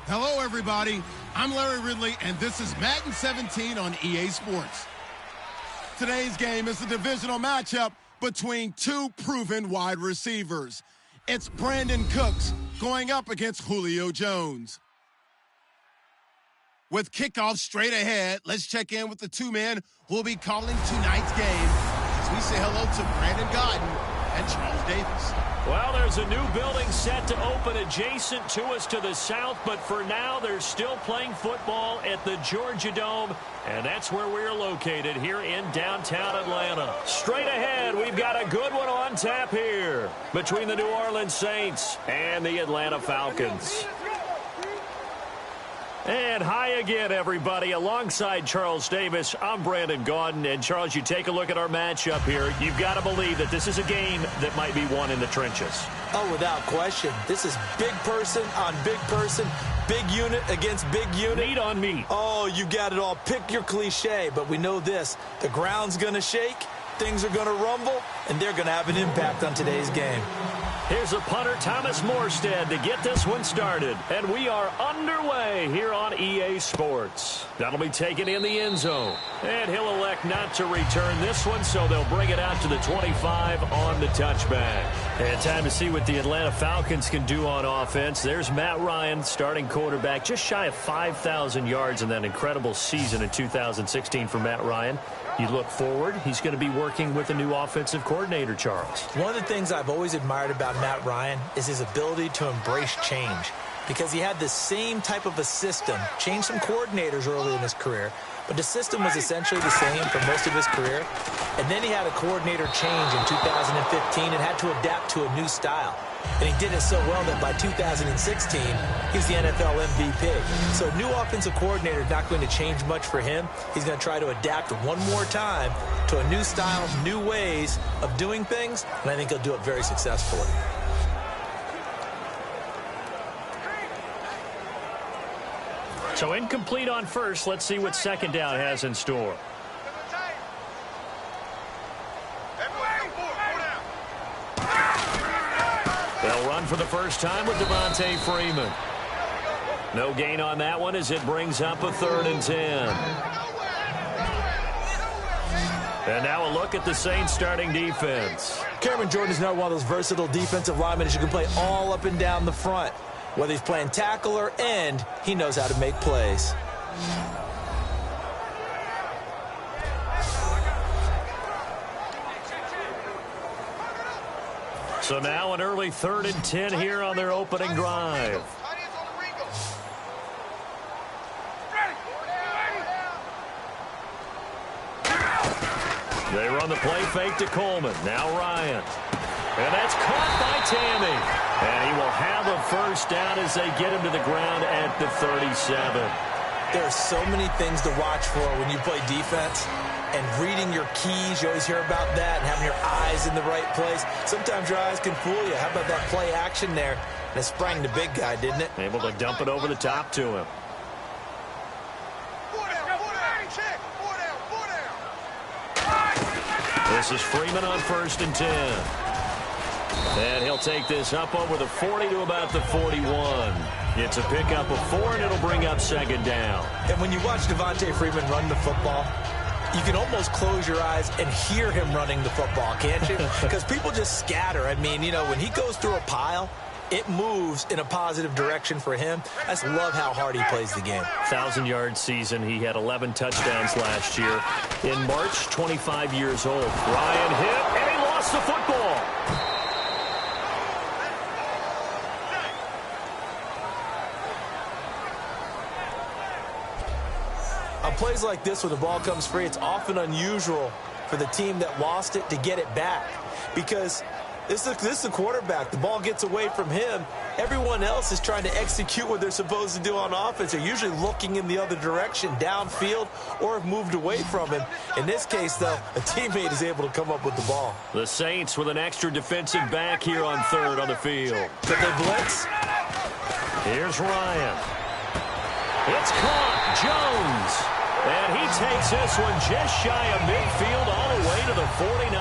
Hello, everybody. I'm Larry Ridley, and this is Madden 17 on EA Sports. Today's game is a divisional matchup between two proven wide receivers. It's Brandon Cooks going up against Julio Jones. With kickoff straight ahead, let's check in with the two men who will be calling tonight's game as we say hello to Brandon Gaudin and Charles Davis. Well, there's a new building set to open adjacent to us to the south, but for now, they're still playing football at the Georgia Dome, and that's where we're located here in downtown Atlanta. Straight ahead, we've got a good one on tap here between the New Orleans Saints and the Atlanta Falcons. And hi again, everybody. Alongside Charles Davis, I'm Brandon Gaudin. And, Charles, you take a look at our matchup here. You've got to believe that this is a game that might be won in the trenches. Oh, without question. This is big person on big person, big unit against big unit. Meat on meat. Oh, you got it all. Pick your cliche, but we know this. The ground's going to shake, things are going to rumble, and they're going to have an impact on today's game. Here's a punter, Thomas Morstead, to get this one started. And we are underway here on EA Sports. That'll be taken in the end zone. And he'll elect not to return this one, so they'll bring it out to the 25 on the touchback. And time to see what the Atlanta Falcons can do on offense. There's Matt Ryan, starting quarterback, just shy of 5,000 yards in that incredible season in 2016 for Matt Ryan. You look forward, he's going to be working with a new offensive coordinator, Charles. One of the things I've always admired about Matt Ryan is his ability to embrace change, because he had the same type of a system, changed some coordinators early in his career, but the system was essentially the same for most of his career. And then he had a coordinator change in 2015 and had to adapt to a new style. And he did it so well that by 2016, he's the NFL MVP. So a new offensive coordinator is not going to change much for him. He's going to try to adapt one more time to a new style, new ways of doing things, and I think he'll do it very successfully. So incomplete on first. Let's see what second down has in store. They'll run for the first time with Devontae Freeman. No gain on that one as it brings up a 3rd and 10. And now a look at the Saints starting defense. Cameron Jordan is now one of those versatile defensive linemen that you can play all up and down the front. Whether he's playing tackle or end, he knows how to make plays. So now an early 3rd and 10 here on their opening drive. They run the play fake to Coleman. Now Ryan. And that's caught by Tammy. And he will have a first down as they get him to the ground at the 37. There are so many things to watch for when you play defense. And reading your keys, you always hear about that, and having your eyes in the right place. Sometimes your eyes can fool you. How about that play action there? And it sprang the big guy, didn't it? Able to dump it over the top to him. This is Freeman on 1st and 10. And he'll take this up over the 40 to about the 41. It's a pickup of 4, and it'll bring up 2nd down. And when you watch Devontae Freeman run the football, you can almost close your eyes and hear him running the football, can't you? Because people just scatter. I mean, you know, when he goes through a pile, it moves in a positive direction for him. I just love how hard he plays the game. 1,000-yard season. He had 11 touchdowns last year. In March, 25 years old. Ryan hit, and he lost the football. On plays like this, when the ball comes free, it's often unusual for the team that lost it to get it back, because this is the quarterback. The ball gets away from him. Everyone else is trying to execute what they're supposed to do on offense. They're usually looking in the other direction, downfield, or have moved away from him. In this case, though, a teammate is able to come up with the ball. The Saints with an extra defensive back here on 3rd on the field. Could they blitz? Here's Ryan. It's caught. Jones. And he takes this one just shy of midfield all the way to the 49.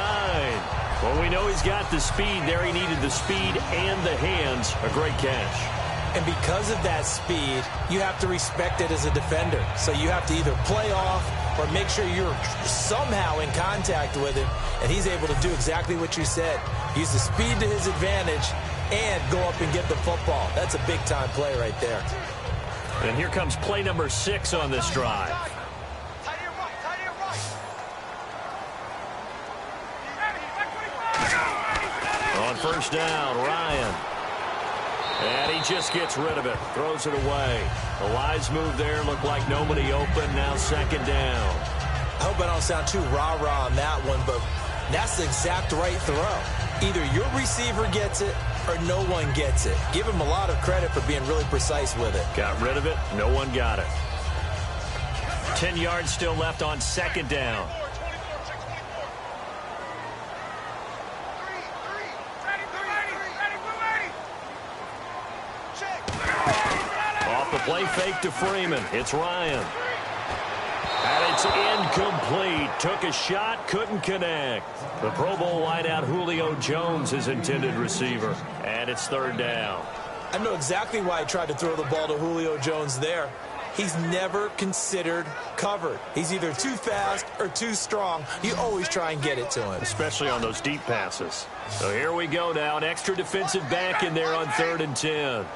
Well, we know he's got the speed there. He needed the speed and the hands. A great catch. And because of that speed, you have to respect it as a defender. So you have to either play off or make sure you're somehow in contact with him. And he's able to do exactly what you said. Use the speed to his advantage and go up and get the football. That's a big-time play right there. And here comes play number 6 on this drive. On first down, Ryan. And he just gets rid of it. Throws it away. The wise move there. Looked like nobody open. Now second down. I hope I don't sound too rah-rah on that one, but that's the exact right throw. Either your receiver gets it or no one gets it. Give him a lot of credit for being really precise with it. Got rid of it. No one got it. 10 yards still left on second down. Off the play fake to Freeman. It's Ryan. And it's incomplete. Took a shot, couldn't connect. The Pro Bowl wideout Julio Jones, his intended receiver. And it's third down. I know exactly why I tried to throw the ball to Julio Jones there. He's never considered covered. He's either too fast or too strong. You always try and get it to him. Especially on those deep passes. So here we go now. An extra defensive back in there on 3rd and 10.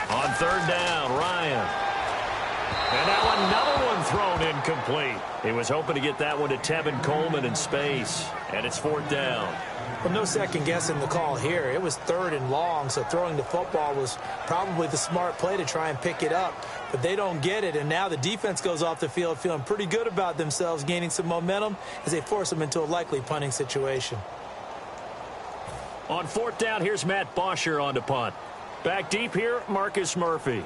On third down, Ryan. And now another one thrown incomplete. He was hoping to get that one to Tevin Coleman in space. And it's 4th down. Well, no second guessing the call here. It was 3rd and long, so throwing the football was probably the smart play to try and pick it up. But they don't get it, and now the defense goes off the field feeling pretty good about themselves, gaining some momentum as they force them into a likely punting situation. On 4th down, here's Matt Bosher on to punt. Back deep here, Marcus Murphy.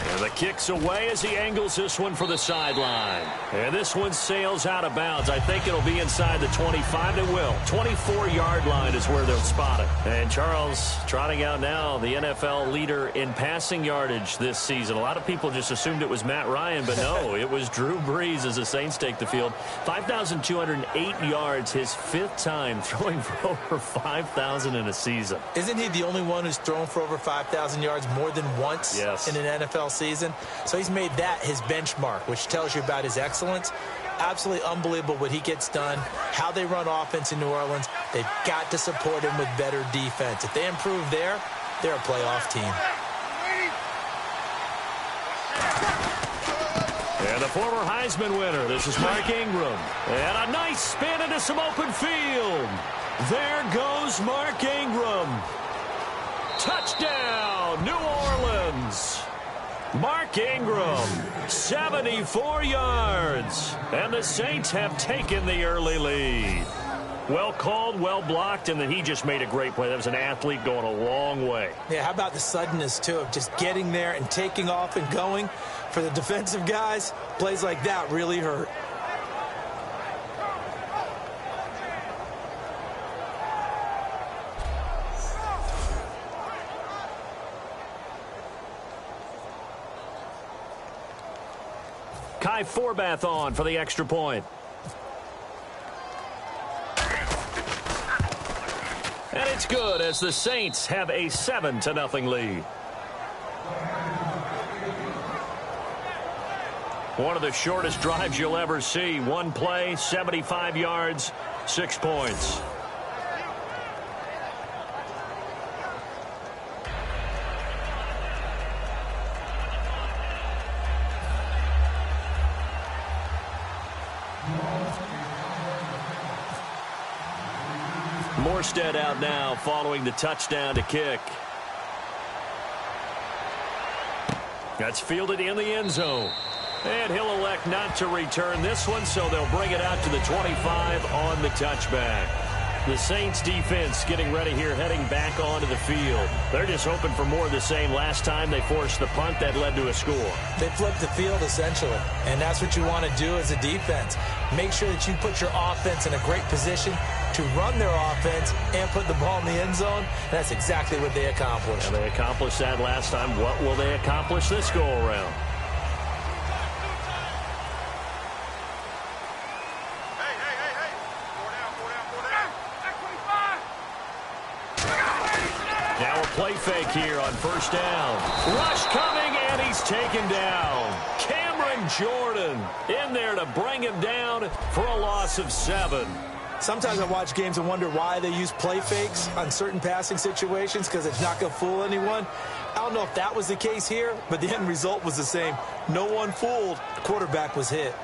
And the kick's away as he angles this one for the sideline. And this one sails out of bounds. I think it'll be inside the 25. It will. 24-yard line is where they'll spot it. And Charles trotting out now, the NFL leader in passing yardage this season. A lot of people just assumed it was Matt Ryan, but no, it was Drew Brees as the Saints take the field. 5,208 yards, his 5th time throwing for over 5,000 in a season. Isn't he the only one who's thrown for over 5,000 yards more than once in an NFL season? So he's made that his benchmark, which tells you about his excellence. Absolutely unbelievable what he gets done, how they run offense in New Orleans. They've got to support him with better defense. If they improve there, they're a playoff team. And the former Heisman winner, this is Mark Ingram. And a nice spin into some open field. There goes Mark Ingram. Touchdown, New Orleans. Mark Ingram, 74 yards. And the Saints have taken the early lead. Well called, well blocked, and then he just made a great play. That was an athlete going a long way. Yeah, how about the suddenness, too, of just getting there and taking off and going? For the defensive guys, plays like that really hurt. Kai Forbath on for the extra point. And it's good as the Saints have a 7-0 lead. One of the shortest drives you'll ever see. One play, 75 yards, 6 points. Morstead out now following the touchdown to kick. That's fielded in the end zone. And he'll elect not to return this one, so they'll bring it out to the 25 on the touchback. The Saints defense getting ready here, heading back onto the field. They're just hoping for more of the same. Last time they forced the punt that led to a score. They flipped the field, essentially, and that's what you want to do as a defense. Make sure that you put your offense in a great position to run their offense and put the ball in the end zone. And that's exactly what they accomplished. And they accomplished that last time. What will they accomplish this go-around? Now a play fake here on first down. Rush coming, and he's taken down. Cameron Jordan in there to bring him down for a loss of 7. Sometimes I watch games and wonder why they use play fakes on certain passing situations, because it's not going to fool anyone. I don't know if that was the case here, but the end result was the same. No one fooled. The quarterback was hit.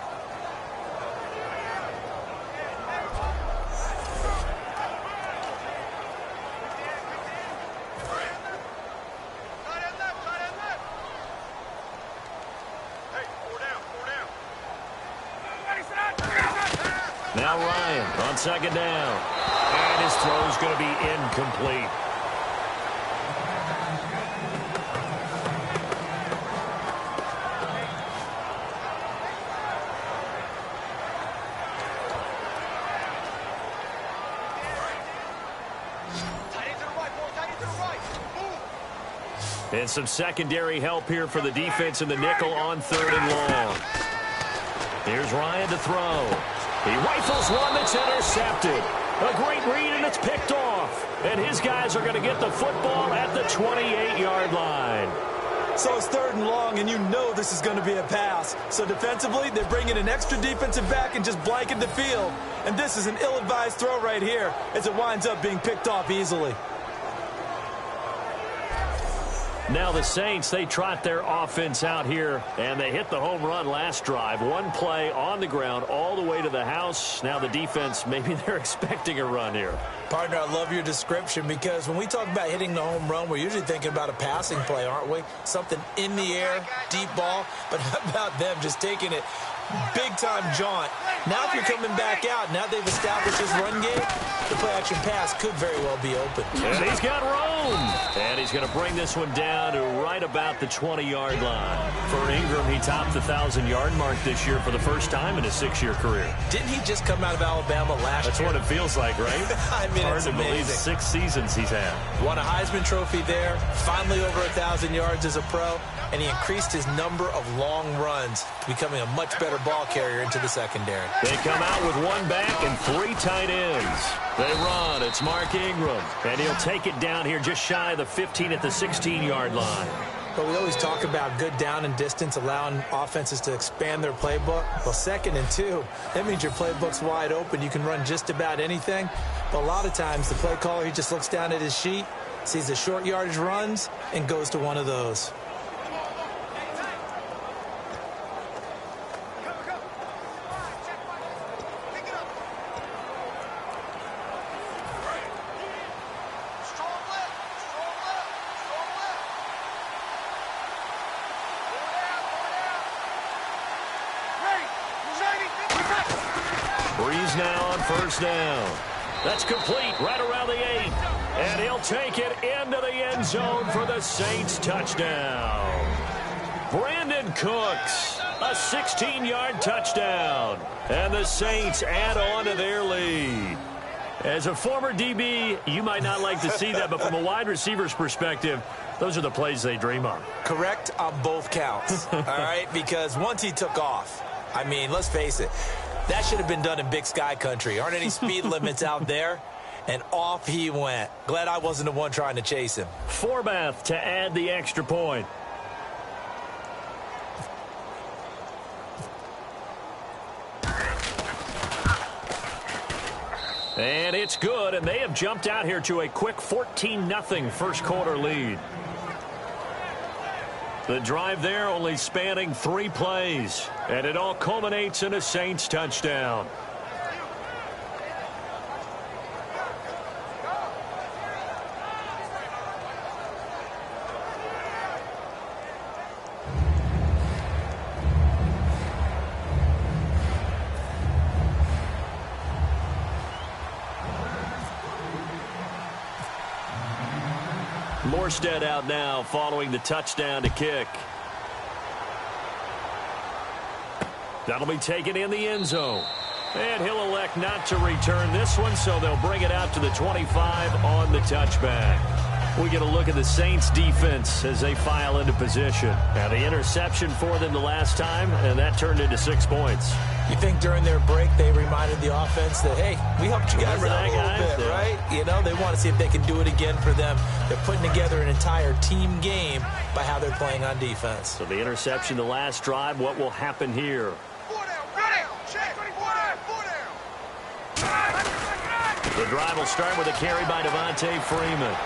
Now Ryan on second down. And his throw is going to be incomplete. And some secondary help here for the defense in the nickel on 3rd and long. Here's Ryan to throw. He rifles one that's intercepted. A great read, and it's picked off. And his guys are going to get the football at the 28-yard line. So it's 3rd and long, and you know this is going to be a pass. So defensively, they're bringing an extra defensive back and just blanket the field. And this is an ill-advised throw right here as it winds up being picked off easily. Now the Saints, they trot their offense out here, and they hit the home run last drive. One play on the ground all the way to the house. Now the defense, maybe they're expecting a run here. Partner, I love your description, because when we talk about hitting the home run, we're usually thinking about a passing play, aren't we? Something in the air, deep ball. But how about them just taking it big-time jaunt? Now if you're coming back out, now they've established this run game, the play-action pass could very well be open. And he's got room. And he's going to bring this one down to right about the 20-yard line. For Ingram, he topped the 1,000-yard mark this year for the first time in his 6-year career. Didn't he just come out of Alabama last year? That's what it feels like, right? I mean, hard it's to amazing. believe 6 seasons he's had. Won a Heisman Trophy there, finally over 1,000 yards as a pro, and he increased his number of long runs, becoming a much better ball carrier into the secondary. They come out with 1 back and 3 tight ends. They run. It's Mark Ingram, and he'll take it down here just shy of the 15 at the 16-yard line. But we always talk about good down and distance, allowing offenses to expand their playbook. Well, 2nd and 2, that means your playbook's wide open. You can run just about anything. But a lot of times, the play caller, he just looks down at his sheet, sees the short yardage runs, and goes to one of those. Breeze now on first down. That's complete right around the 8. And he'll take it into the end zone for the Saints touchdown. Brandon Cooks, a 16-yard touchdown. And the Saints add on to their lead. As a former DB, you might not like to see that, but from a wide receiver's perspective, those are the plays they dream of. Correct on both counts, all right? Because once he took off, I mean, let's face it, that should have been done in Big Sky country. Aren't any speed limits out there? And off he went. Glad I wasn't the one trying to chase him. Forbath to add the extra point. And it's good, and they have jumped out here to a quick 14-0 first quarter lead. The drive there only spanning 3 plays, and it all culminates in a Saints touchdown. Morstead out now following the touchdown to kick. That'll be taken in the end zone. And he'll elect not to return this one, so they'll bring it out to the 25 on the touchback. We get a look at the Saints defense as they file into position. Now the interception for them the last time, and that turned into 6 points. You think during their break they reminded the offense that, hey, we helped you guys out a little bit, right? You know, they want to see if they can do it again for them. They're putting together an entire team game by how they're playing on defense. So the interception the last drive, what will happen here? The drive will start with a carry by Devontae Freeman.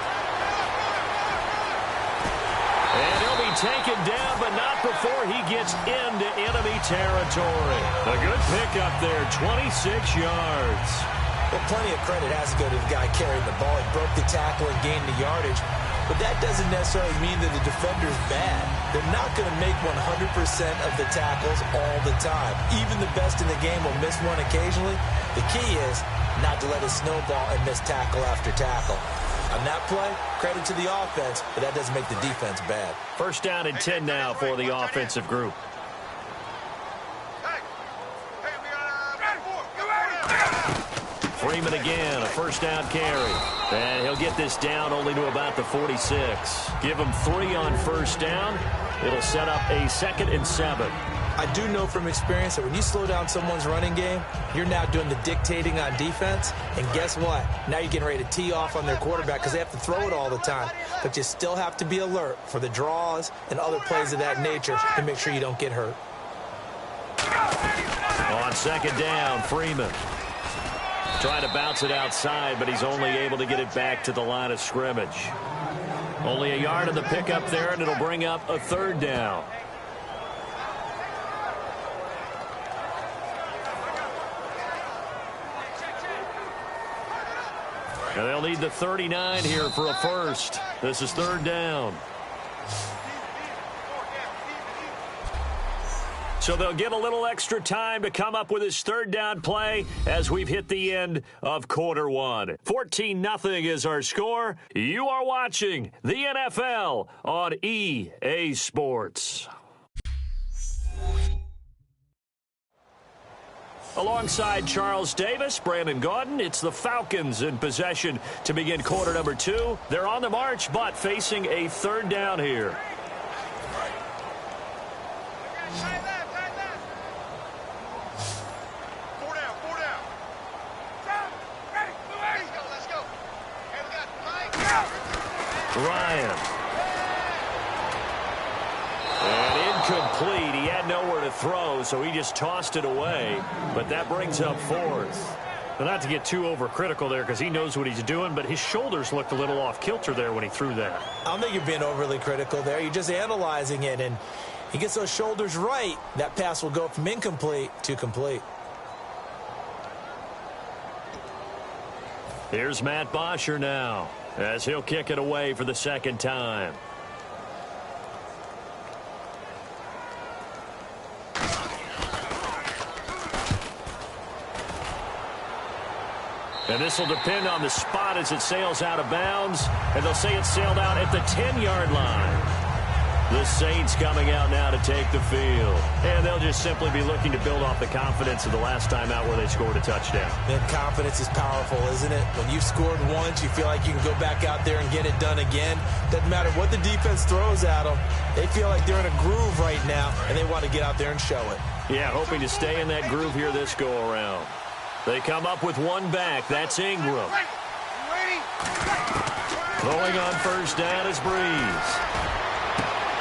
And he'll be taken down, but not before he gets into enemy territory. A good pickup there, 26 yards. Well, plenty of credit has to go to the guy carrying the ball. He broke the tackle and gained the yardage. But that doesn't necessarily mean that the defender's bad. They're not going to make 100% of the tackles all the time. Even the best in the game will miss one occasionally. The key is not to let it snowball and miss tackle after tackle. On that play, credit to the offense, but that doesn't make the defense bad. First down and 10 now for the offensive group. Freeman again, a first down carry. And he'll get this down only to about the 46. Give him 3 on first down. It'll set up a 2nd and 7. I do know from experience that when you slow down someone's running game, you're now doing the dictating on defense. And guess what? Now you're getting ready to tee off on their quarterback because they have to throw it all the time. But you still have to be alert for the draws and other plays of that nature to make sure you don't get hurt. On 2nd down, Freeman trying to bounce it outside, but he's only able to get it back to the line of scrimmage. Only a yard of the pickup there, and it'll bring up a 3rd down. And they'll need the 39 here for a first. This is 3rd down. So they'll get a little extra time to come up with his 3rd down play as we've hit the end of quarter 1. 14-0 is our score. You are watching the NFL on EA Sports. Alongside Charles Davis, Brandon Gaudin, it's the Falcons in possession to begin quarter number 2. They're on the march, but facing a 3rd down here. Ryan. And incomplete. He had nowhere to throw, so he just tossed it away. But that brings up 4th. Well, not to get too overcritical there because he knows what he's doing, but his shoulders looked a little off kilter there when he threw that. I don't think you're being overly critical there. You're just analyzing it, and he gets those shoulders right. That pass will go from incomplete to complete. Here's Matt Bosher now, as he'll kick it away for the 2nd time. And this will depend on the spot as it sails out of bounds. And they'll say it sailed out at the 10-yard line. The Saints coming out now to take the field. And they'll just simply be looking to build off the confidence of the last time out where they scored a touchdown. And confidence is powerful, isn't it? When you've scored once, you feel like you can go back out there and get it done again. Doesn't matter what the defense throws at them. They feel like they're in a groove right now, and they want to get out there and show it. Yeah, hoping to stay in that groove here this go-around. They come up with one back. That's Ingram. Throwing on first down is Breeze.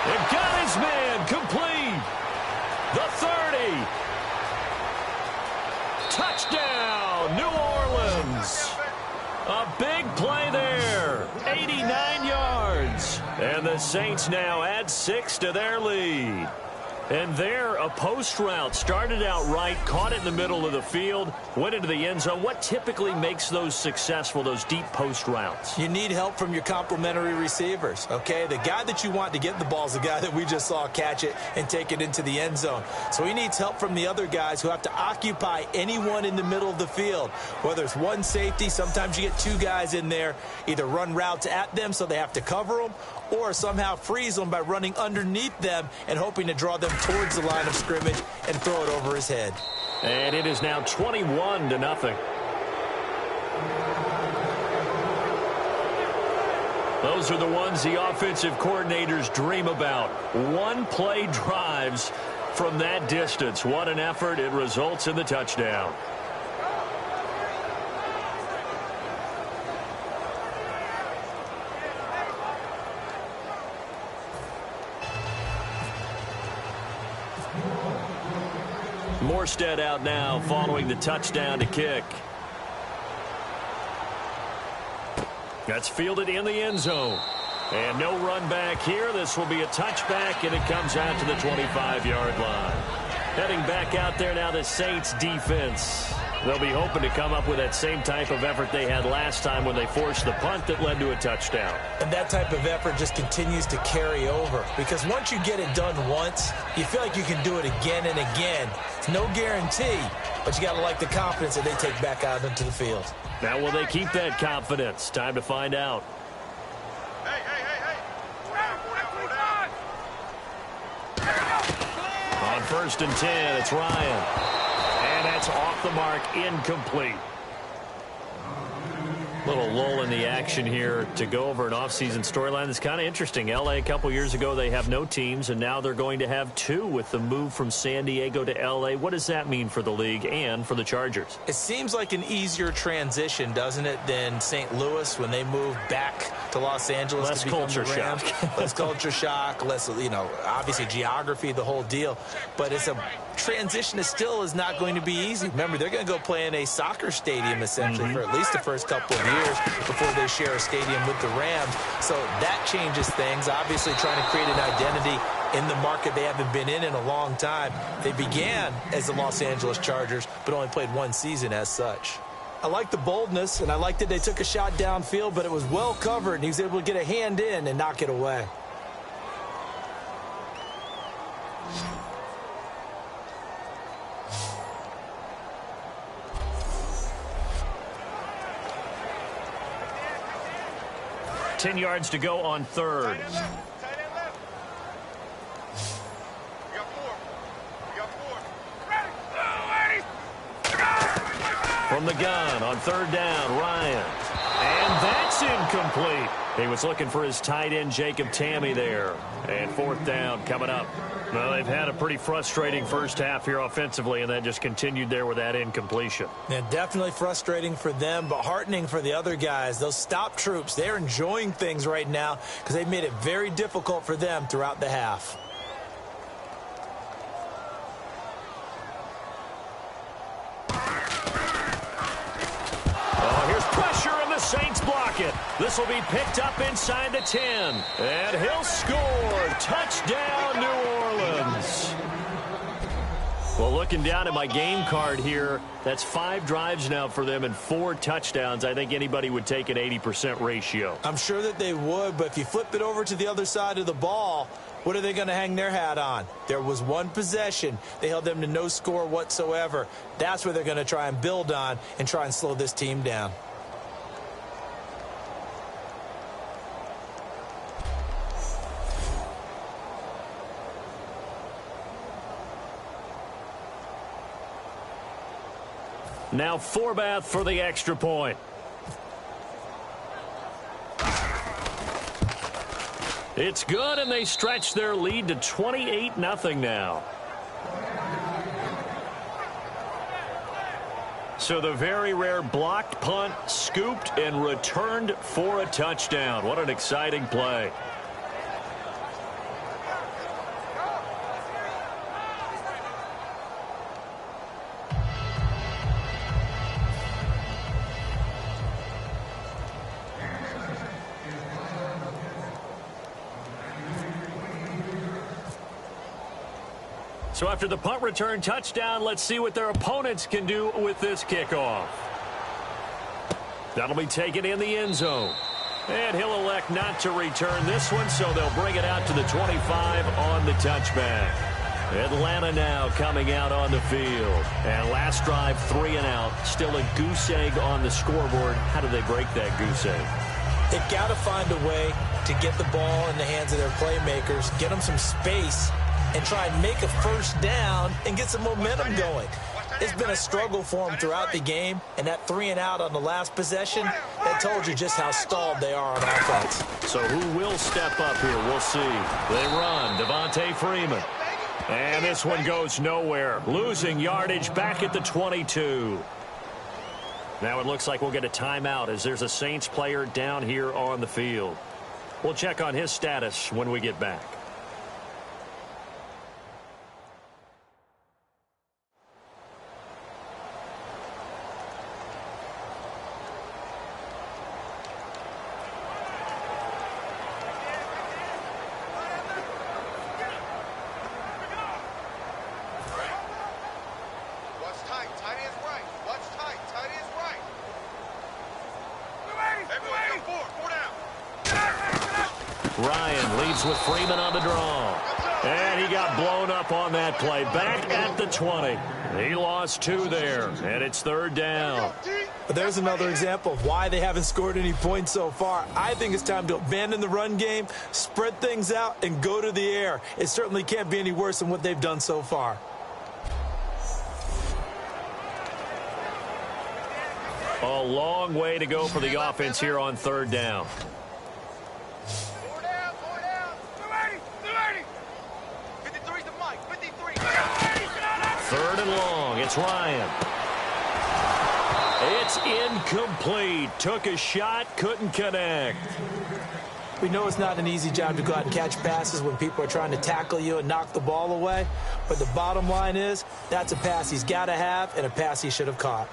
And got his man complete. The 30. Touchdown, New Orleans. A big play there. 89 yards. And the Saints now add 6 to their lead. And there, a post route started out right, caught it in the middle of the field, went into the end zone. What typically makes those successful, those deep post routes? You need help from your complementary receivers, okay? The guy that you want to get the ball is the guy that we just saw catch it and take it into the end zone. So he needs help from the other guys who have to occupy anyone in the middle of the field. Whether it's one safety, sometimes you get 2 guys in there, either run routes at them so they have to cover them, or somehow freeze them by running underneath them and hoping to draw them towards the line of scrimmage and throw it over his head. And it is now 21-0. Those are the ones the offensive coordinators dream about. One-play drives from that distance. What an effort. It results in the touchdown. Morstead out now following the touchdown to kick. That's fielded in the end zone. And no run back here. This will be a touchback, and it comes out to the 25-yard line. Heading back out there now, the Saints defense. They'll be hoping to come up with that same type of effort they had last time when they forced the punt that led to a touchdown. And that type of effort just continues to carry over, because once you get it done once, you feel like you can do it again and again. It's no guarantee, but you got to like the confidence that they take back out into the field. Now, will they keep that confidence? Time to find out. On 1st and 10, it's Ryan. And that's off the mark, incomplete. Little lull in the action here to go over an offseason storyline that's kind of interesting. L.A. a couple years ago, they have no teams, and now they're going to have two with the move from San Diego to L.A. What does that mean for the league and for the Chargers? It seems like an easier transition, doesn't it, than St. Louis when they moved back to Los Angeles. Less to become culture the Rams. shock. Less culture shock, less, obviously geography, the whole deal. But it's a transition that still is not going to be easy. Remember, they're going to go play in a soccer stadium, essentially, for at least the first couple of years before they share a stadium with the Rams. So that changes things. Obviously, trying to create an identity in the market they haven't been in a long time. They began as the Los Angeles Chargers, but only played one season as such. I like the boldness, and I like that they took a shot downfield, but it was well covered, and he was able to get a hand in and knock it away. Ten yards to go on 3rd. From the gun on 3rd down, Ryan. And that's incomplete. He was looking for his tight end, Jacob Tamme, there. And 4th down coming up. Well, they've had a pretty frustrating first half here offensively, and that just continued there with that incompletion. Yeah, definitely frustrating for them, but heartening for the other guys. Those stop troops, they're enjoying things right now because they've made it very difficult for them throughout the half. Saints block it. This will be picked up inside the 10. And he'll score. Touchdown, New Orleans. Well, looking down at my game card here, that's 5 drives now for them and 4 touchdowns. I think anybody would take an 80% ratio. I'm sure that they would, but if you flip it over to the other side of the ball, what are they going to hang their hat on? There was one possession. They held them to no score whatsoever. That's what they're going to try and build on and try and slow this team down. Now Forbath for the extra point. It's good, and they stretch their lead to 28-0 now. So the very rare blocked punt, scooped, and returned for a touchdown. What an exciting play. So after the punt return touchdown, let's see what their opponents can do with this kickoff. That'll be taken in the end zone. And he'll elect not to return this one, so they'll bring it out to the 25 on the touchback. Atlanta now coming out on the field. And last drive, 3 and out. Still a goose egg on the scoreboard. How do they break that goose egg? They've got to find a way to get the ball in the hands of their playmakers, get them some space, and try and make a first down and get some momentum going. It's been a struggle for them throughout the game, and that 3 and out on the last possession, that told you just how stalled they are on offense. So who will step up here? We'll see. They run. Devontae Freeman. And this one goes nowhere. Losing yardage back at the 22. Now it looks like we'll get a timeout as there's a Saints player down here on the field. We'll check on his status when we get back. Ryan leads with Freeman on the draw. And he got blown up on that play. Back at the 20. He lost 2 there, and it's 3rd down. But there's another example of why they haven't scored any points so far. I think it's time to abandon the run game, spread things out, and go to the air. It certainly can't be any worse than what they've done so far. A long way to go for the offense here on 3rd down. 3rd and long. It's Ryan. It's incomplete. Took a shot, couldn't connect. We know it's not an easy job to go out and catch passes when people are trying to tackle you and knock the ball away. But the bottom line is, that's a pass he's got to have and a pass he should have caught.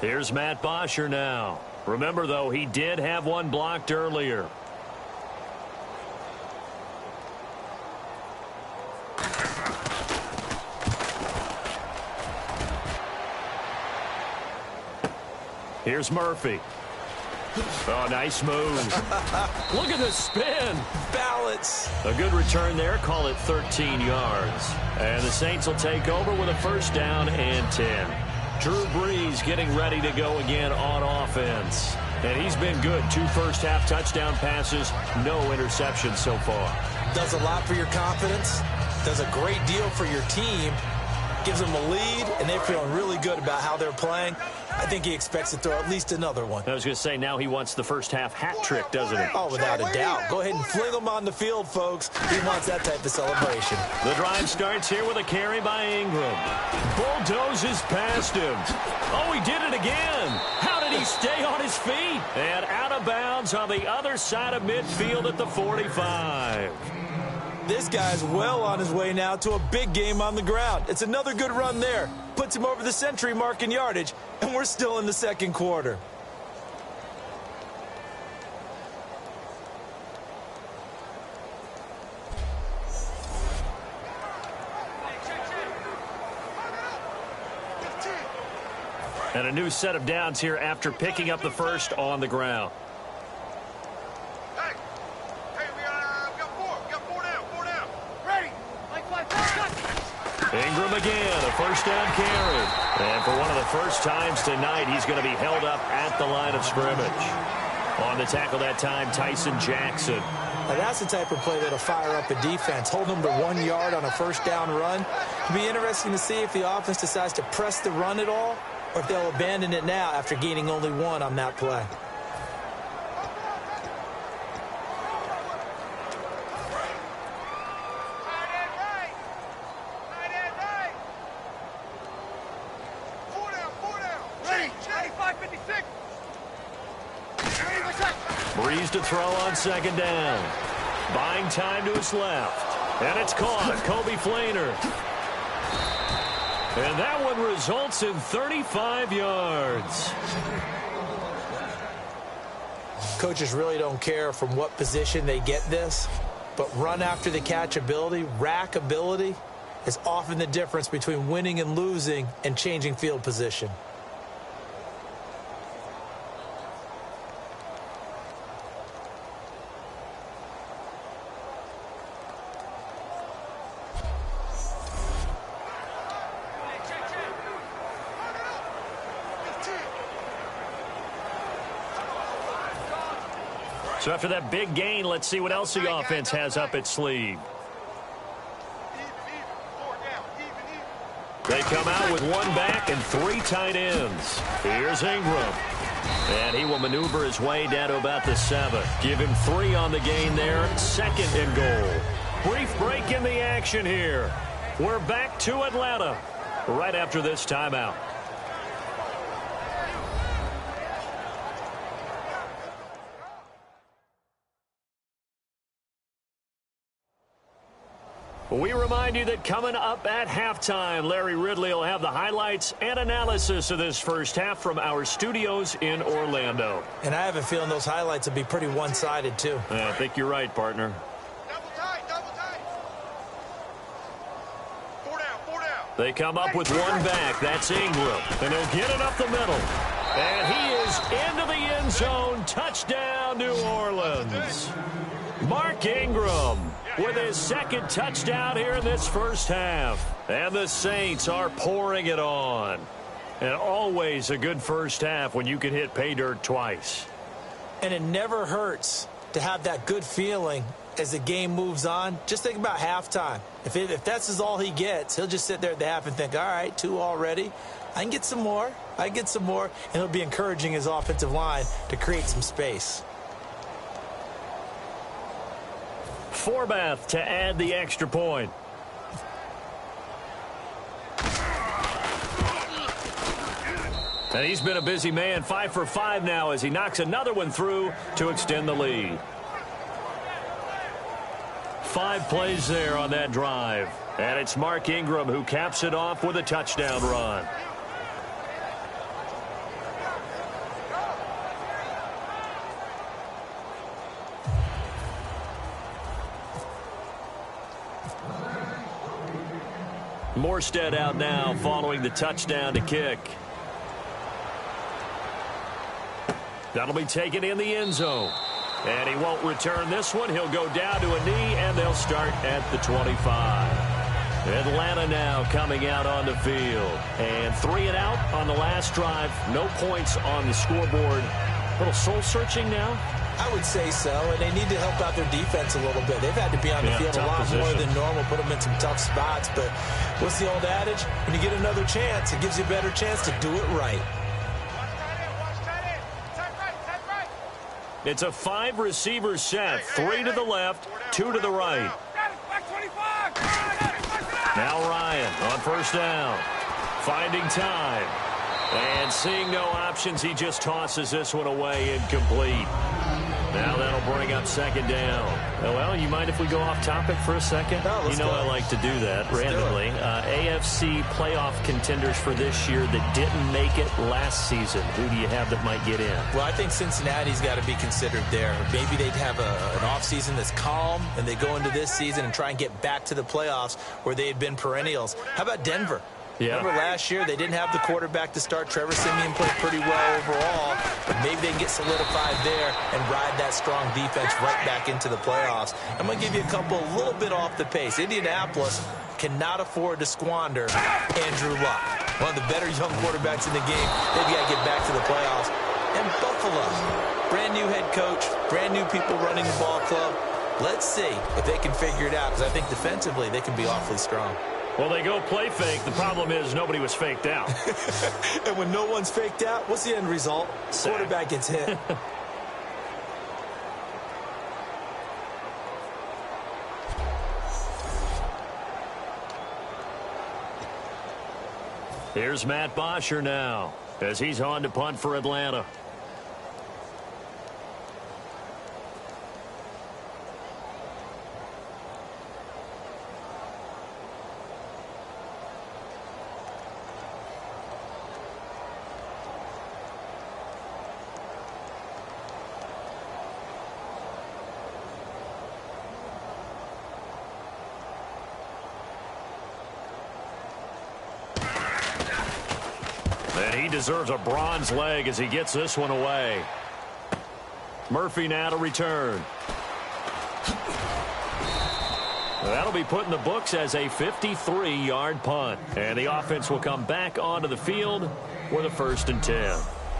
Here's Matt Bosher now. Remember, though, he did have one blocked earlier. Here's Murphy. Oh, nice move. Look at the spin. Balance. A good return there. Call it 13 yards. And the Saints will take over with a 1st down and 10. Drew Brees getting ready to go again on offense. And he's been good. 2 first-half touchdown passes, no interceptions so far. Does a lot for your confidence. Does a great deal for your team. Gives them a lead, and they're feeling really good about how they're playing. I think he expects to throw at least another one. I was going to say, now he wants the first-half hat trick, doesn't he? Oh, without a doubt. Go ahead and fling him on the field, folks. He wants that type of celebration. The drive starts here with a carry by Ingram. Bulldozes past him. Oh, he did it again. How did he stay on his feet? And out of bounds on the other side of midfield at the 45. This guy's well on his way now to a big game on the ground. It's another good run there. Puts him over the century mark in yardage, and we're still in the 2nd quarter. And a new set of downs here after picking up the first on the ground. Ingram again, a 1st down carry. And for one of the first times tonight, he's going to be held up at the line of scrimmage. On the tackle that time, Tyson Jackson. Now that's the type of play that'll fire up a defense. Hold them to 1 yard on a 1st down run. It'll be interesting to see if the offense decides to press the run at all, or if they'll abandon it now after gaining only 1 on that play. Breeze to throw on 2nd down. Buying time to his left. And it's caught. Kobe Flainer. And that one results in 35 yards. Coaches really don't care from what position they get this, but run after the catch ability, rack ability, is often the difference between winning and losing and changing field position. So after that big gain, let's see what else the offense has up its sleeve. They come out with 1 back and 3 tight ends. Here's Ingram. And he will maneuver his way down to about the 7. Give him 3 on the gain there. 2nd and goal. Brief break in the action here. We're back to Atlanta right after this timeout. We remind you that coming up at halftime, Larry Ridley will have the highlights and analysis of this first half from our studios in Orlando. And I have a feeling those highlights will be pretty one-sided, too. I think you're right, partner. They come up with one back. That's Ingram. And he'll get it up the middle. And he is into the end zone. Touchdown, New Orleans. Mark Ingram with his second touchdown here in this first half. And the Saints are pouring it on. And always a good first half when you can hit pay dirt twice. And it never hurts to have that good feeling as the game moves on. Just think about halftime. If that's all he gets, he'll just sit there at the half and think, all right, 2 already. I can get some more. And he'll be encouraging his offensive line to create some space. Forbath to add the extra point. And he's been a busy man, 5 for 5 now as he knocks another one through to extend the lead. 5 plays there on that drive. And it's Mark Ingram who caps it off with a touchdown run. Morstead out now following the touchdown to kick. That'll be taken in the end zone. And he won't return this one. He'll go down to a knee, and they'll start at the 25. Atlanta now coming out on the field. And 3 and out on the last drive. No points on the scoreboard. A little soul-searching now? I would say so, and they need to help out their defense a little bit. They've had to be on the field a lot more than normal, put them in some tough spots. But what's the old adage? When you get another chance, it gives you a better chance to do it right. It's a 5-receiver set. 3 to the left, 2 to the right. Now Ryan on first down. Finding time. And seeing no options, he just tosses this one away incomplete. Now that'll bring up second down. Well, you mind if we go off topic for a second? No, let's go. I like to do that randomly. AFC playoff contenders for this year that didn't make it last season. Who do you have that might get in? Well, I think Cincinnati's got to be considered there. Maybe they'd have an offseason that's calm, and they go into this season and try and get back to the playoffs where they had been perennials. How about Denver? Yeah. Remember last year, they didn't have the quarterback to start. Trevor Siemian played pretty well overall, but maybe they can get solidified there and ride that strong defense right back into the playoffs. I'm going to give you a little bit off the pace. Indianapolis cannot afford to squander Andrew Luck, one of the better young quarterbacks in the game. They've got to get back to the playoffs. And Buffalo, brand new head coach, brand new people running the ball club. Let's see if they can figure it out, because I think defensively they can be awfully strong. Well, they go play fake. The problem is nobody was faked out. And when no one's faked out, what's the end result? Sack. Quarterback gets hit. Here's Matt Bosher now as he's on to punt for Atlanta. And he deserves a bronze leg as he gets this one away. Murphy now to return. That'll be put in the books as a 53-yard punt. And the offense will come back onto the field with a 1st and 10.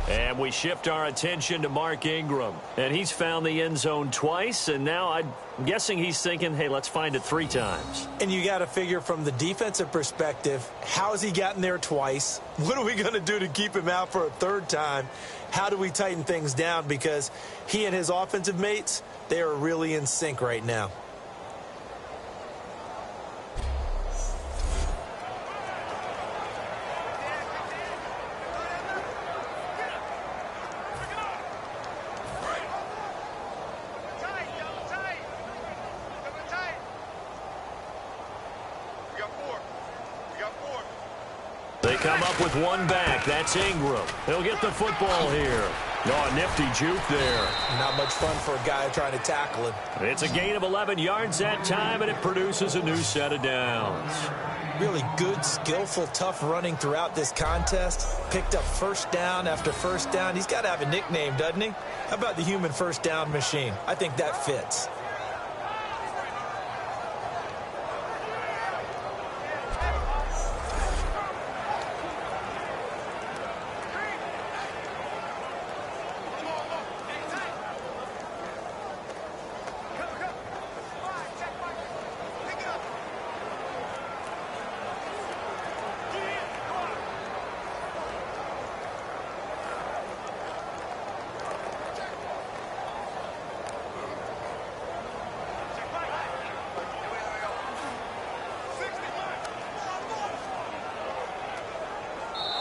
And we shift our attention to Mark Ingram. And he's found the end zone twice, and now I'm guessing he's thinking, hey, let's find it 3 times. And you got to figure from the defensive perspective, how has he gotten there twice? What are we going to do to keep him out for a 3rd time? How do we tighten things down? Because he and his offensive mates, they are really in sync right now. They come up with one back. That's Ingram. He'll get the football here. Oh, a nifty juke there. Not much fun for a guy trying to tackle him. It's a gain of 11 yards that time, and it produces a new set of downs. Really good, skillful, tough running throughout this contest. Picked up first down after first down. He's got to have a nickname, doesn't he? How about the human first down machine? I think that fits.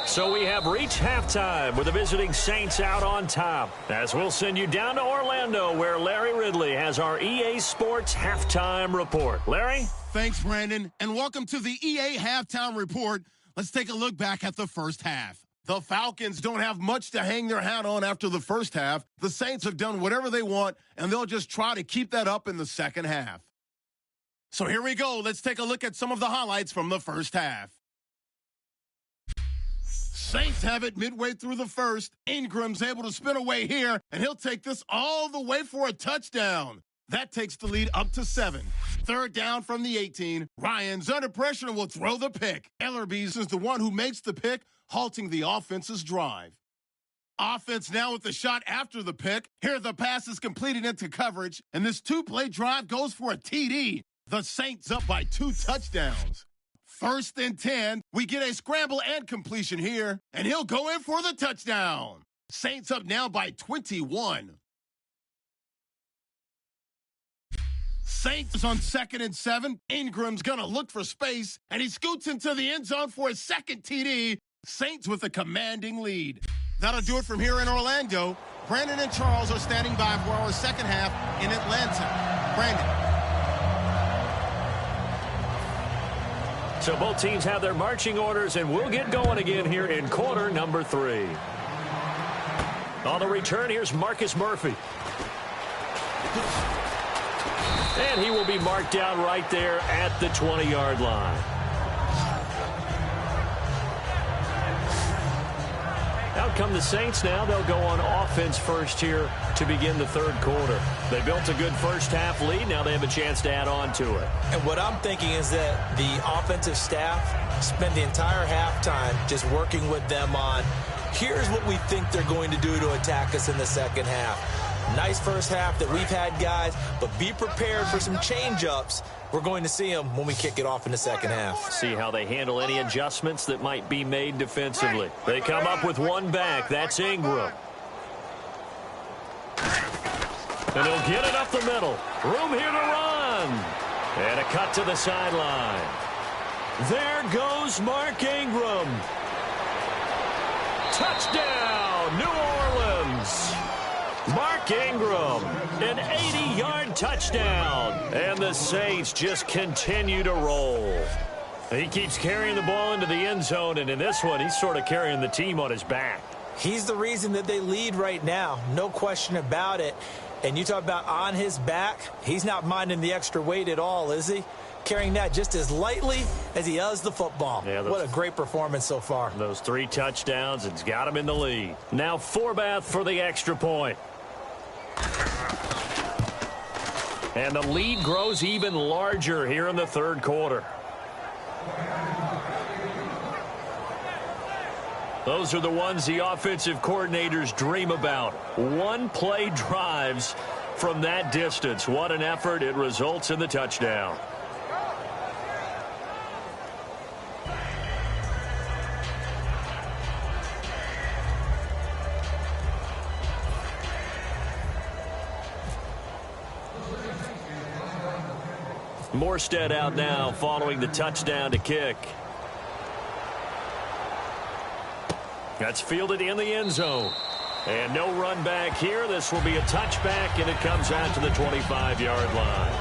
So we have reached halftime with the visiting Saints out on top. As we'll send you down to Orlando, where Larry Ridley has our EA Sports Halftime Report. Larry? Thanks, Brandon, and welcome to the EA Halftime Report. Let's take a look back at the first half. The Falcons don't have much to hang their hat on after the first half. The Saints have done whatever they want, and they'll just try to keep that up in the second half. So here we go. Let's take a look at some of the highlights from the first half. Saints have it midway through the first. Ingram's able to spin away here, and he'll take this all the way for a touchdown. That takes the lead up to 7. Third down from the 18. Ryan's under pressure and will throw the pick. Ellerby's is the one who makes the pick, halting the offense's drive. Offense now with the shot after the pick. Here the pass is completed into coverage, and this two-play drive goes for a TD. The Saints up by 2 touchdowns. First and 10, we get a scramble and completion here, and he'll go in for the touchdown. Saints up now by 21. Saints on 2nd and 7. Ingram's going to look for space, and he scoots into the end zone for his second TD. Saints with a commanding lead. That'll do it from here in Orlando. Brandon and Charles are standing by for our second half in Atlanta. Brandon. So both teams have their marching orders, and we'll get going again here in quarter number 3. On the return, here's Marcus Murphy. And he will be marked down right there at the 20-yard line. Out come the Saints now. They'll go on offense first here to begin the third quarter. They built a good first half lead. Now they have a chance to add on to it. And what I'm thinking is that the offensive staff spend the entire halftime just working with them on, here's what we think they're going to do to attack us in the second half. Nice first half that we've had, guys, but be prepared for some change-ups. We're going to see them when we kick it off in the second half. See how they handle any adjustments that might be made defensively. They come up with one back. That's Ingram. And he'll get it up the middle. Room here to run. And a cut to the sideline. There goes Mark Ingram. Touchdown, New Orleans. Mark Ingram, an 80-yard touchdown. And the Saints just continue to roll. He keeps carrying the ball into the end zone, and in this one, he's sort of carrying the team on his back. He's the reason that they lead right now, no question about it. And you talk about on his back, he's not minding the extra weight at all, is he? Carrying that just as lightly as he does the football. Yeah, what a great performance so far. Those 3 touchdowns, it's got him in the lead. Now Forbath for the extra point. And the lead grows even larger here in the third quarter. Those are the ones the offensive coordinators dream about. One-play drives from that distance. What an effort. It results in the touchdown. Morstead out now following the touchdown to kick. That's fielded in the end zone. And no run back here. This will be a touchback, and it comes out to the 25-yard line.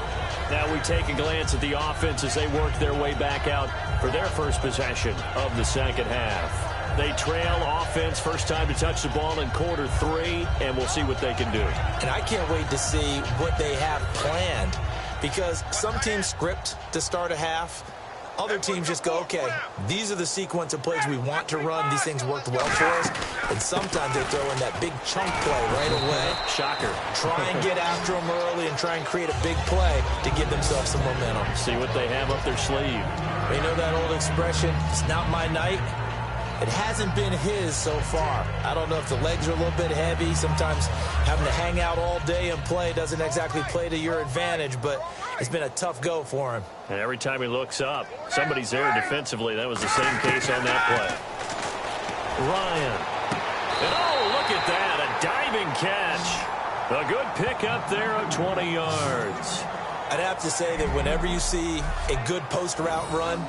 Now we take a glance at the offense as they work their way back out for their first possession of the second half. They trail offense, first time to touch the ball in quarter 3, and we'll see what they can do. And I can't wait to see what they have planned, because some teams script to start a half. Other teams just go, okay, these are the sequence of plays we want to run. These things worked well for us. And sometimes they throw in that big chunk play right away. Shocker. Try and get after them early and try and create a big play to give themselves some momentum. See what they have up their sleeve. You know that old expression, it's not my night? It hasn't been his so far. I don't know if the legs are a little bit heavy. Sometimes having to hang out all day and play doesn't exactly play to your advantage, but it's been a tough go for him. And every time he looks up, somebody's there defensively. That was the same case on that play. Ryan. And oh, look at that, a diving catch. A good pickup there of 20 yards. I'd have to say that whenever you see a good post route run,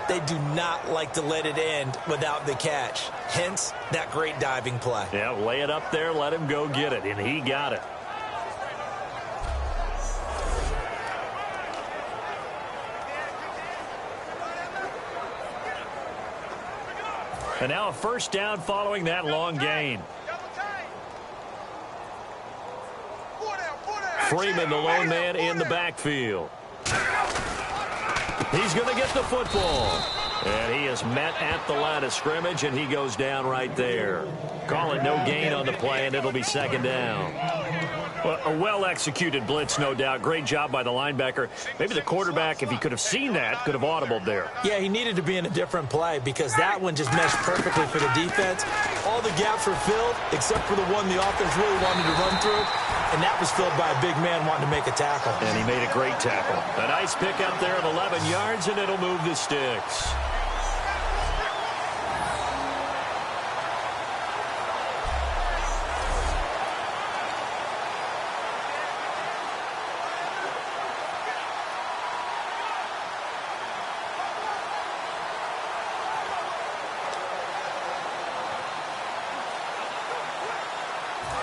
they do not like to let it end without the catch. Hence, that great diving play. Yeah, lay it up there, let him go get it, and he got it. And now a first down following that long gain. Freeman, the lone man in the backfield. He's going to get the football. And he is met at the line of scrimmage, and he goes down right there. Call it no gain on the play, and it'll be second down. Well, a well-executed blitz, no doubt. Great job by the linebacker. Maybe the quarterback, if he could have seen that, could have audibled there. Yeah, he needed to be in a different play because that one just meshed perfectly for the defense. All the gaps were filled except for the one the offense really wanted to run through, and that was filled by a big man wanting to make a tackle. And he made a great tackle. A nice pick up there at 11 yards, and it'll move the sticks.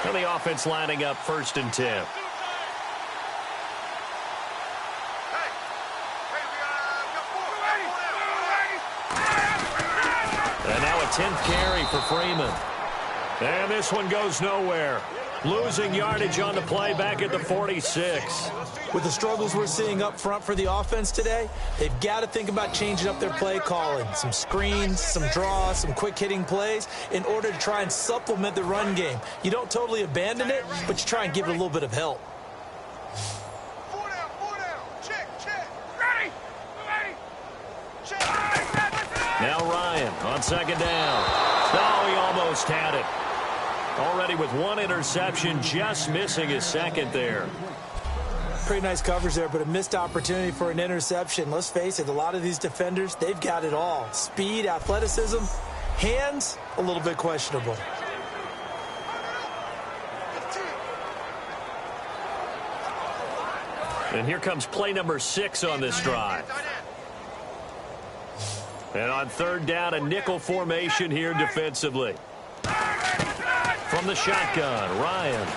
And the offense lining up 1st and 10. And now a 10th carry for Freeman. And this one goes nowhere. Losing yardage on the play back at the 46. With the struggles we're seeing up front for the offense today, they've got to think about changing up their play calling. Some screens, some draws, some quick-hitting plays in order to try and supplement the run game. You don't totally abandon it, but you try and give it a little bit of help. Now Ryan on second down. Oh, he almost had it. Already with one interception, just missing his second there. Pretty nice coverage there, but a missed opportunity for an interception. Let's face it, a lot of these defenders, they've got it all. Speed, athleticism, hands, a little bit questionable. And here comes play number 6 on this drive. And on 3rd down, a nickel formation here defensively. From the shotgun, Ryan.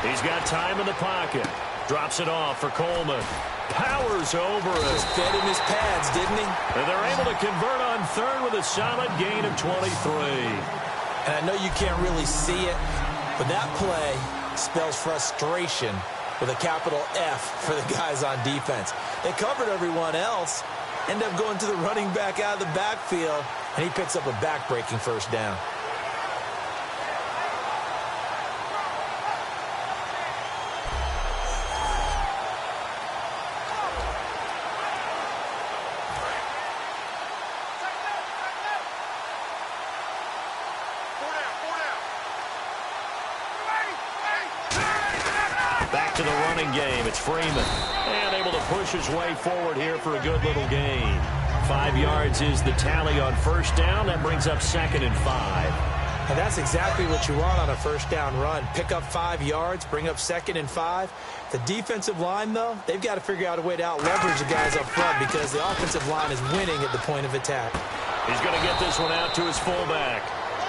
He's got time in the pocket. Drops it off for Coleman. Powers over it. Just fed him his pads, didn't he? And they're able to convert on 3rd with a solid gain of 23. And I know you can't really see it, but that play spells frustration with a capital F for the guys on defense. They covered everyone else, end up going to the running back out of the backfield, and he picks up a back-breaking first down. Back to the running game. It's Freeman. And able to push his way forward here for a good little gain. 5 yards is the tally on 1st down. That brings up 2nd and 5. And that's exactly what you want on a 1st down run. Pick up 5 yards, bring up 2nd and 5. The defensive line, though, they've got to figure out a way to out-leverage the guys up front because the offensive line is winning at the point of attack. He's going to get this one out to his fullback.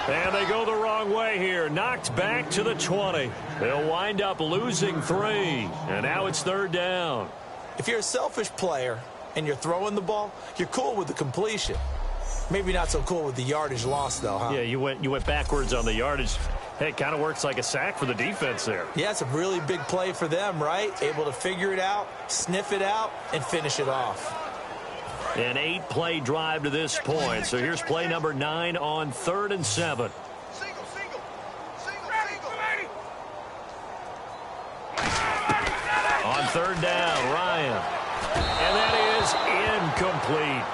And they go the wrong way here. Knocked back to the 20. They'll wind up losing 3. And now it's 3rd down. If you're a selfish player and you're throwing the ball, you're cool with the completion. Maybe not so cool with the yardage loss, though, huh? Yeah, you went backwards on the yardage. Hey, it kind of works like a sack for the defense there. Yeah, it's a really big play for them, right? Able to figure it out, sniff it out, and finish it off. An 8-play drive to this point. So here's play number 9 on 3rd and 7. On 3rd down, Ryan. And that is incomplete.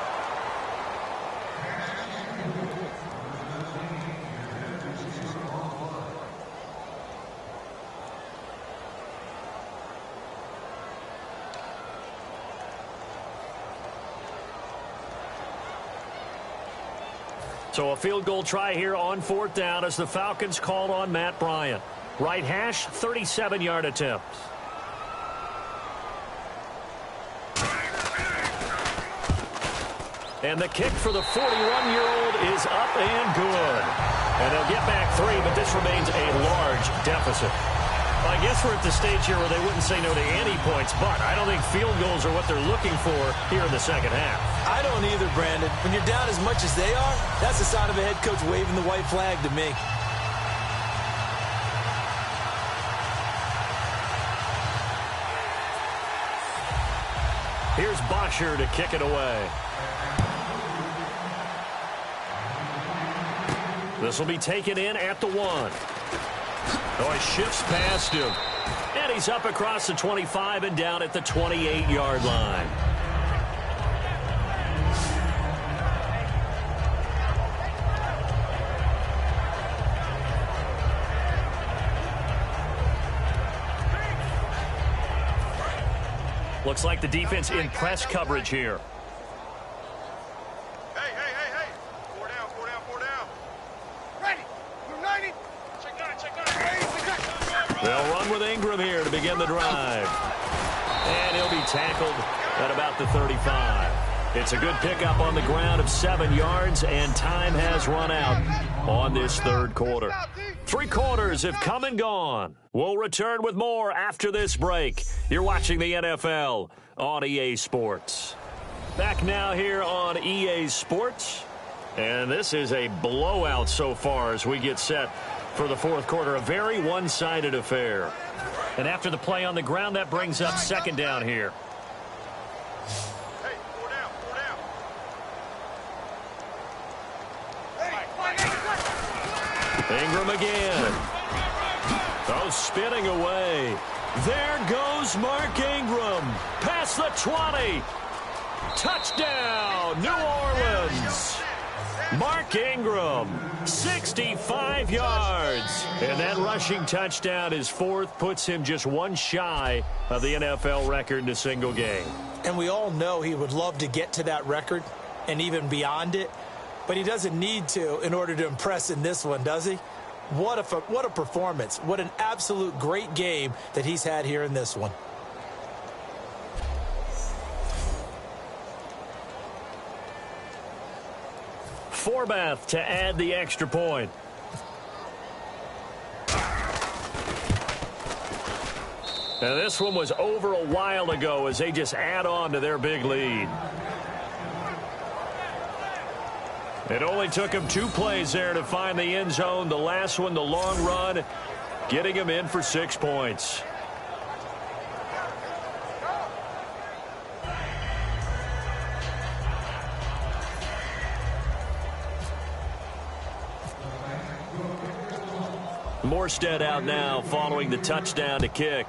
So a field goal try here on 4th down as the Falcons called on Matt Bryant. Right hash, 37-yard attempt. And the kick for the 41-year-old is up and good. And they'll get back 3, but this remains a large deficit. Well, I guess we're at the stage here where they wouldn't say no to any points, but I don't think field goals are what they're looking for here in the second half. I don't either, Brandon. When you're down as much as they are, that's a sign of a head coach waving the white flag to me. Here's Bosher to kick it away. This will be taken in at the 1. Oh, he shifts past him. And he's up across the 25 and down at the 28-yard line. Looks like the defense in press coverage here. Hey. 4 down. Ready. We're 90. They'll run with Ingram here to begin the drive. And he'll be tackled at about the 35. It's a good pickup on the ground of 7 yards, and time has run out on this 3rd quarter. 3 quarters have come and gone. We'll return with more after this break. You're watching the NFL on EA Sports. Back now here on EA Sports. And this is a blowout so far as we get set for the 4th quarter. A very one-sided affair. And after the play on the ground, that brings up 2nd down here. Hey, 4 down. Ingram again. Oh, spinning away. There goes Mark Ingram. Past the 20. Touchdown, New Orleans. Mark Ingram, 65 yards. And that rushing touchdown, his 4th, puts him just 1 shy of the NFL record in a single game. And we all know he would love to get to that record and even beyond it. But he doesn't need to in order to impress in this one, does he? What a performance. What an absolute great game that he's had here in this one. Forbath to add the extra point. And this one was over a while ago as they just add on to their big lead. It only took him 2 plays there to find the end zone. The last one, the long run, getting him in for 6 points. Morstead out now following the touchdown to kick.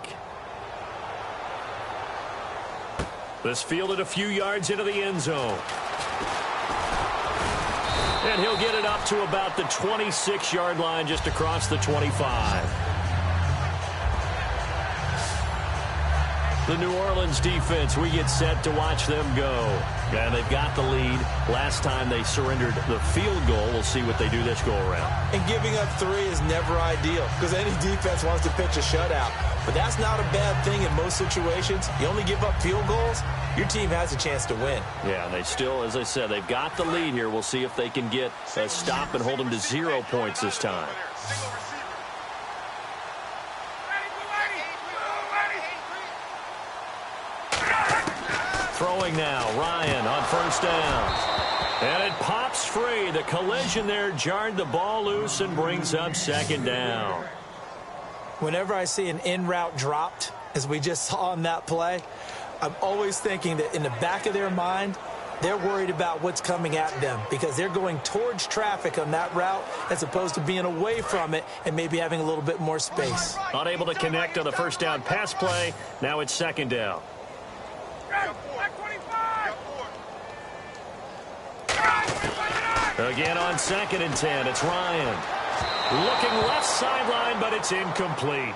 This fielded a few yards into the end zone. And he'll get it up to about the 26-yard line, just across the 25. The New Orleans defense, we get set to watch them go. And they've got the lead. Last time they surrendered the field goal. We'll see what they do this go-around. And giving up 3 is never ideal because any defense wants to pitch a shutout. But that's not a bad thing in most situations. You only give up field goals, your team has a chance to win. Yeah, and they still, as I said, they've got the lead here. We'll see if they can get a stop and hold them to 0 points this time. Throwing now, Ryan on 1st down. And it pops free. The collision there jarred the ball loose and brings up 2nd down. Whenever I see an in route dropped, as we just saw on that play, I'm always thinking that in the back of their mind, They're worried about what's coming at them because they're going towards traffic on that route as opposed to being away from it and maybe having a little bit more space. Unable to connect on the first down pass play. Now it's second down. Again on 2nd and 10, it's Ryan. Looking left sideline, but it's incomplete.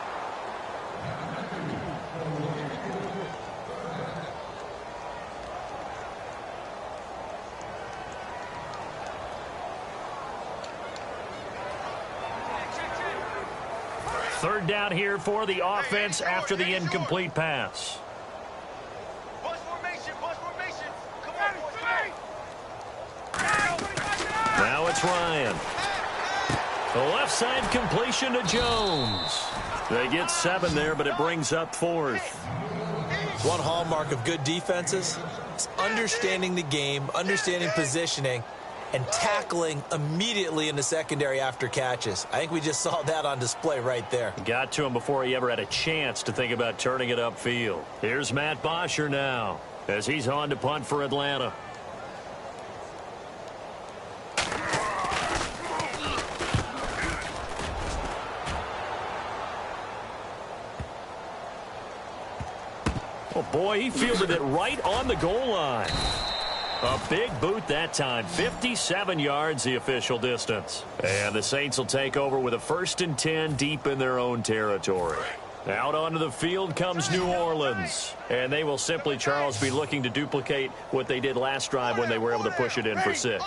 Third down here for the offense after the incomplete pass. Bus formation, bus formation. Come on, boys. Now it's Ryan. The left side completion to Jones. They get 7 there, but it brings up 4th. One hallmark of good defenses is understanding the game, understanding positioning, and tackling immediately in the secondary after catches. I think we just saw that on display right there. Got to him before he ever had a chance to think about turning it upfield. Here's Matt Bosher now as he's on to punt for Atlanta. Oh, boy, he fielded it right on the goal line. A big boot that time. 57 yards the official distance. And the Saints will take over with a 1st and 10 deep in their own territory. Out onto the field comes New Orleans. And they will simply, Charles, be looking to duplicate what they did last drive when they were able to push it in for 6.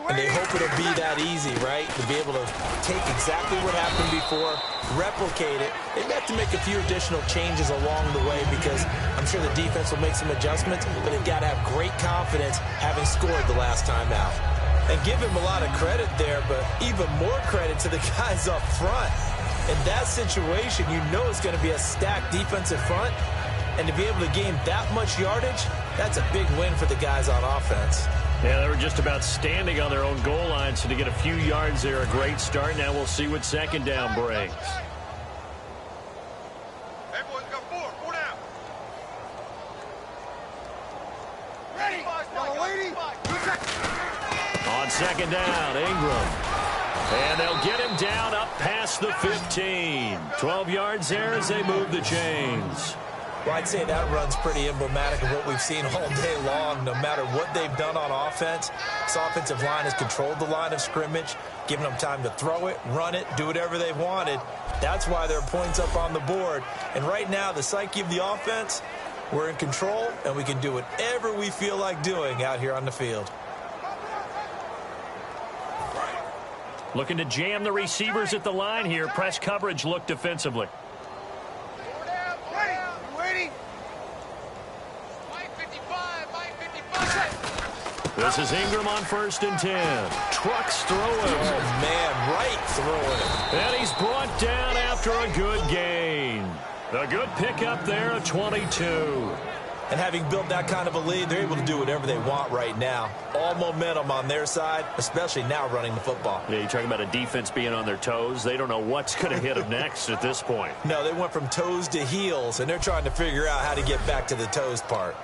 And they hope it'll be that easy, right? To be able to take exactly what happened before, replicate it. They may have to make a few additional changes along the way because I'm sure the defense will make some adjustments, but they've got to have great confidence having scored the last time out. And give him a lot of credit there, but even more credit to the guys up front. In that situation, you know it's going to be a stacked defensive front, and to be able to gain that much yardage, that's a big win for the guys on offense. Yeah, they were just about standing on their own goal line, so to get a few yards there, a great start. Now we'll see what second down brings. Hey, boys, we got 4 down. Ready, On second down, Ingram. And they'll get him down up past the 15. 12 yards there as they move the chains. Well, I'd say that run's pretty emblematic of what we've seen all day long. No matter what they've done on offense, this offensive line has controlled the line of scrimmage, giving them time to throw it, run it, do whatever they wanted. That's why there are points up on the board. And right now, the psyche of the offense, we're in control, and we can do whatever we feel like doing out here on the field. Looking to jam the receivers at the line here. Press coverage look defensively. This is Ingram on 1st and 10. Trucks throwing. Oh, man, right throwing. And he's brought down after a good gain. A good pickup there at 22. And having built that kind of a lead, they're able to do whatever they want right now. All momentum on their side, especially now running the football. Yeah, you're talking about a defense being on their toes. They don't know what's going to hit them next at this point. No, they went from toes to heels, and they're trying to figure out how to get back to the toes part.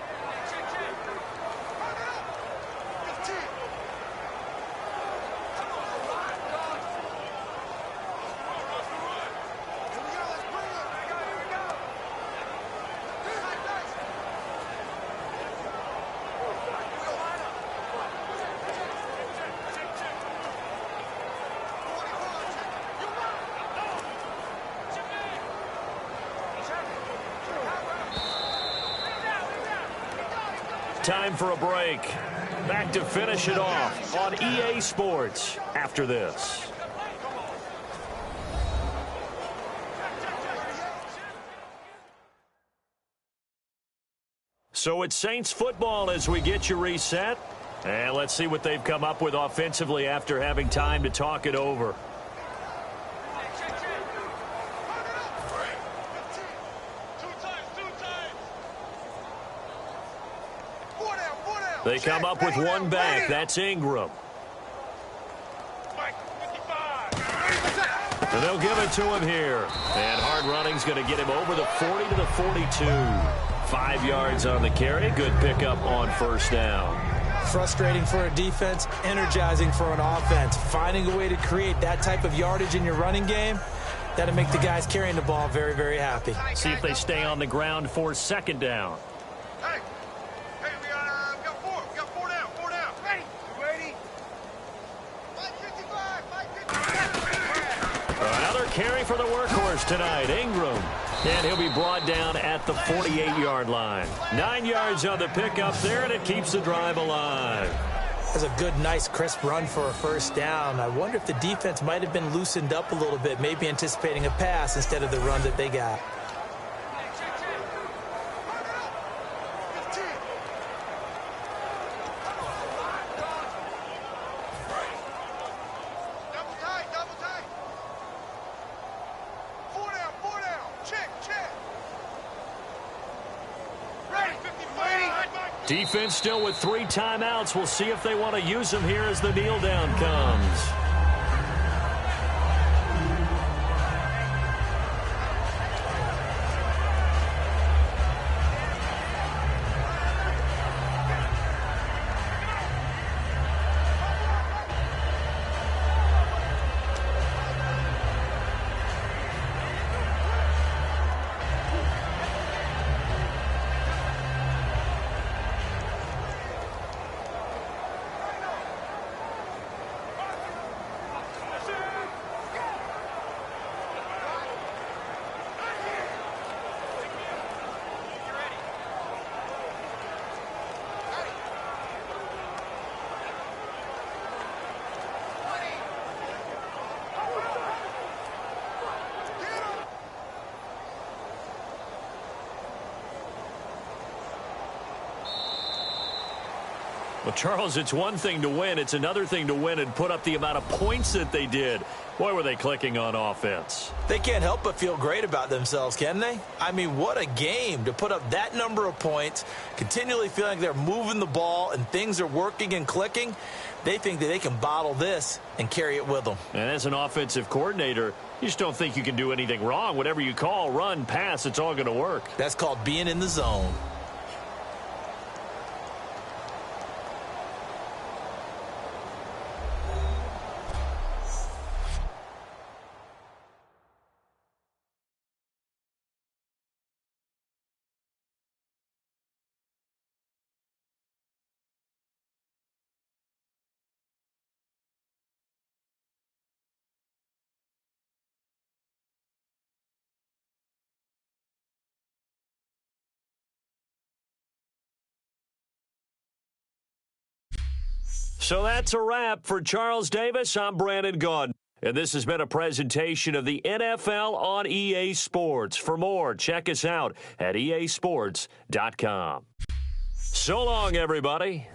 Time for a break. Back to finish it off on EA Sports after this. So it's Saints football as we get you reset. And let's see what they've come up with offensively after having time to talk it over. They come up with one back. That's Ingram. And they'll give it to him here. And hard running's going to get him over the 40 to the 42. 5 yards on the carry. Good pickup on 1st down. Frustrating for a defense, energizing for an offense. Finding a way to create that type of yardage in your running game, that'll make the guys carrying the ball very, very happy. See if they stay on the ground for second down. Hey, we got four. We got four down. Ready? You ready? 555. Another carry for the workhorse tonight, Ingram. And he'll be brought down at the 48-yard line. 9 yards on the pickup there, and it keeps the drive alive. That's a good, nice, crisp run for a first down. I wonder if the defense might have been loosened up a little bit, maybe anticipating a pass instead of the run that they got. Double tight. 4 down. Check. Ready? 50. Defense still with 3 timeouts. We'll see if they want to use them here as the kneel down comes. Well, Charles, it's one thing to win. It's another thing to win and put up the amount of points that they did. Boy, were they clicking on offense. They can't help but feel great about themselves, can they? I mean, what a game to put up that number of points, continually feeling like they're moving the ball and things are working and clicking. They think that they can bottle this and carry it with them. And as an offensive coordinator, you just don't think you can do anything wrong. Whatever you call, run, pass, it's all going to work. That's called being in the zone. So that's a wrap for Charles Davis. I'm Brandon Gaudin. And this has been a presentation of the NFL on EA Sports. For more, check us out at easports.com. So long, everybody.